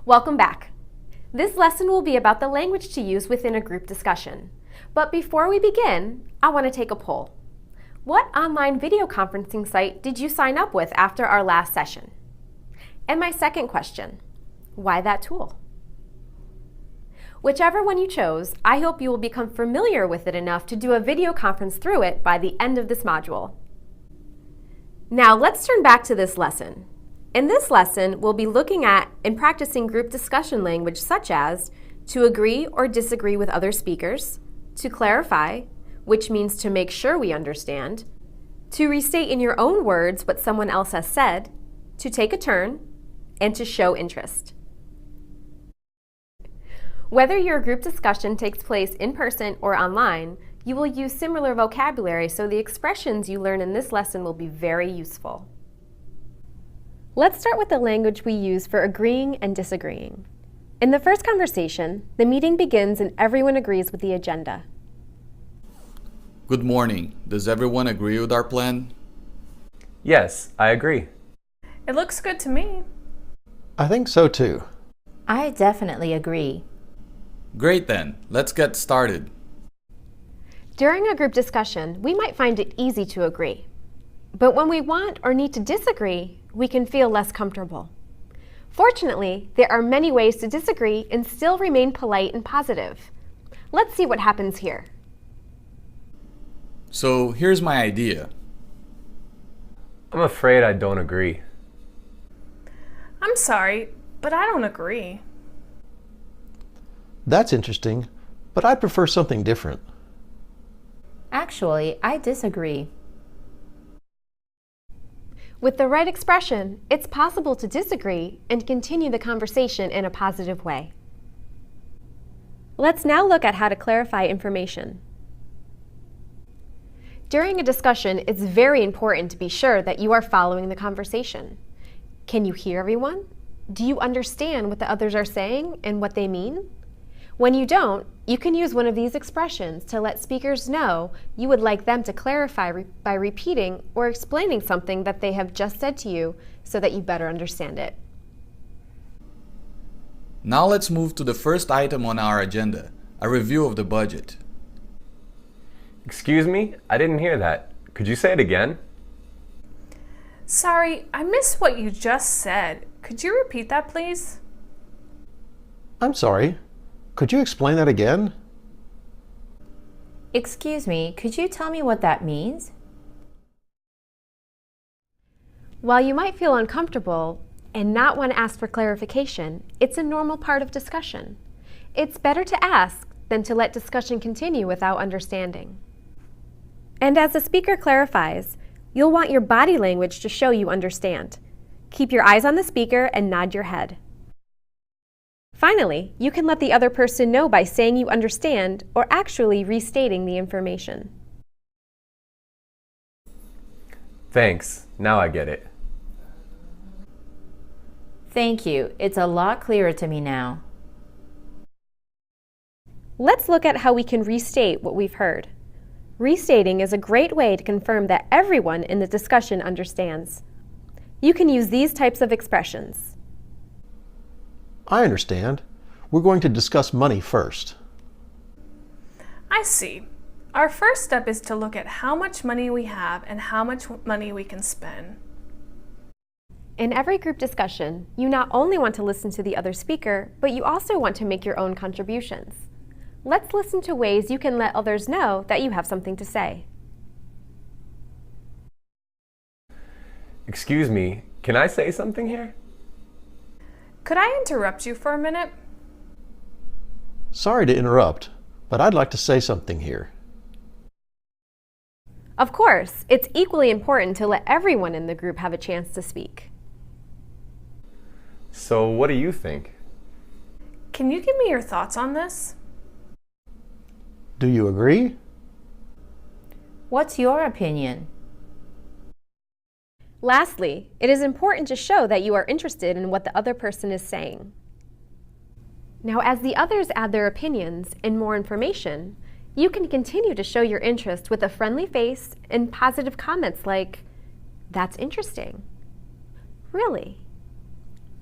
Welcome back. This lesson will be about the language to use within a group discussion. But before we begin, I want to take a poll. What online video conferencing site did you sign up with after our last session? And my second question, why that tool? Whichever one you chose, I hope you will become familiar with it enough to do a video conference through it by the end of this module. Now let's turn back to this lesson. In this lesson, we'll be looking at and practicing group discussion language such as to agree or disagree with other speakers, to clarify, which means to make sure we understand, to restate in your own words what someone else has said, to take a turn, and to show interest. Whether your group discussion takes place in person or online, you will use similar vocabulary, so the expressions you learn in this lesson will be very useful. Let's start with the language we use for agreeing and disagreeing. In the first conversation, the meeting begins and everyone agrees with the agenda. Good morning. Does everyone agree with our plan? Yes, I agree. It looks good to me. I think so too. I definitely agree. Great then, let's get started. During a group discussion, we might find it easy to agree. But when we want or need to disagree, we can feel less comfortable. Fortunately, there are many ways to disagree and still remain polite and positive. Let's see what happens here. So here's my idea. I'm afraid I don't agree. I'm sorry, but I don't agree. That's interesting, but I'd prefer something different. Actually, I disagree. With the right expression, it's possible to disagree and continue the conversation in a positive way. Let's now look at how to clarify information. During a discussion, it's very important to be sure that you are following the conversation. Can you hear everyone? Do you understand what the others are saying and what they mean? When you don't, you can use one of these expressions to let speakers know you would like them to clarify by repeating or explaining something that they have just said to you so that you better understand it. Now let's move to the first item on our agenda, a review of the budget. Excuse me? I didn't hear that. Could you say it again? Sorry, I missed what you just said. Could you repeat that, please? I'm sorry. Could you explain that again? Excuse me, could you tell me what that means? While you might feel uncomfortable and not want to ask for clarification, it's a normal part of discussion. It's better to ask than to let discussion continue without understanding. And as the speaker clarifies, you'll want your body language to show you understand. Keep your eyes on the speaker and nod your head. Finally, you can let the other person know by saying you understand or actually restating the information. Thanks. Now I get it. Thank you. It's a lot clearer to me now. Let's look at how we can restate what we've heard. Restating is a great way to confirm that everyone in the discussion understands. You can use these types of expressions. I understand. We're going to discuss money first. I see. Our first step is to look at how much money we have and how much money we can spend. In every group discussion, you not only want to listen to the other speaker, but you also want to make your own contributions. Let's listen to ways you can let others know that you have something to say. Excuse me, can I say something here? Could I interrupt you for a minute? Sorry to interrupt, but I'd like to say something here. Of course, it's equally important to let everyone in the group have a chance to speak. So what do you think? Can you give me your thoughts on this? Do you agree? What's your opinion? Lastly, it is important to show that you are interested in what the other person is saying. Now, as the others add their opinions and more information, you can continue to show your interest with a friendly face and positive comments like, "That's interesting." "Really?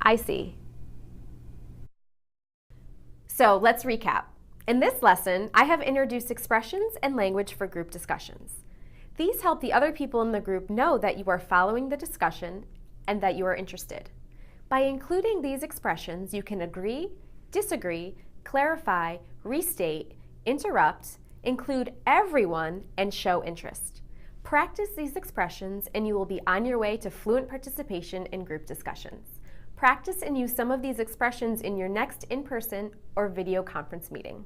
I see." So let's recap. In this lesson, I have introduced expressions and language for group discussions. These help the other people in the group know that you are following the discussion and that you are interested. By including these expressions, you can agree, disagree, clarify, restate, interrupt, include everyone, and show interest. Practice these expressions and you will be on your way to fluent participation in group discussions. Practice and use some of these expressions in your next in-person or video conference meeting.